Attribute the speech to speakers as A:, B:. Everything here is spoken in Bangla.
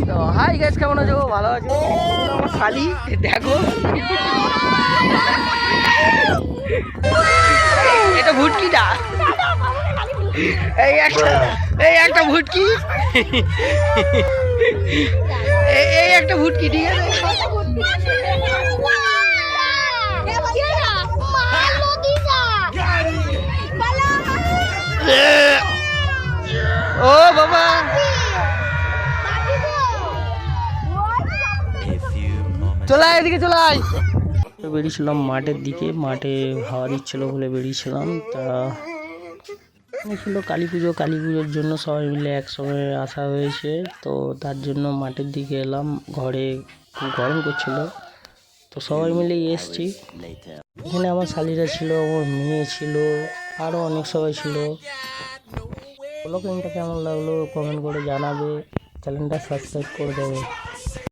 A: তো হাই গাইস, কেমন আছো? ভালো আছো? আমার শালি দেখো, এটা ভুটকিটা, এই একটা ভুটকি, এই একটা ভুটকি, ঠিক আছে? ও বাবা, চলে আয় এদিকে, চলে আয়। বেরিয়েছিলাম মাঠের দিকে, মাঠে হাওয়া দিচ্ছিল বলে বেরিয়েছিলাম। তা ছিল কালী পুজো, কালী পুজোর জন্য সবাই মিলে একসঙ্গে আসা হয়েছে। তো তার জন্য মাঠের দিকে এলাম, ঘরে খুব গরম করছিল, তো সবাই মিলেই এসছি। এখানে আমার শালিরা ছিল, আমার মেয়ে ছিল, আরও অনেক সবাই ছিল। ব্লগিংটা কেমন লাগলো কমেন্ট করে জানাবে, চ্যানেলটা সাবস্ক্রাইব করে দেবে।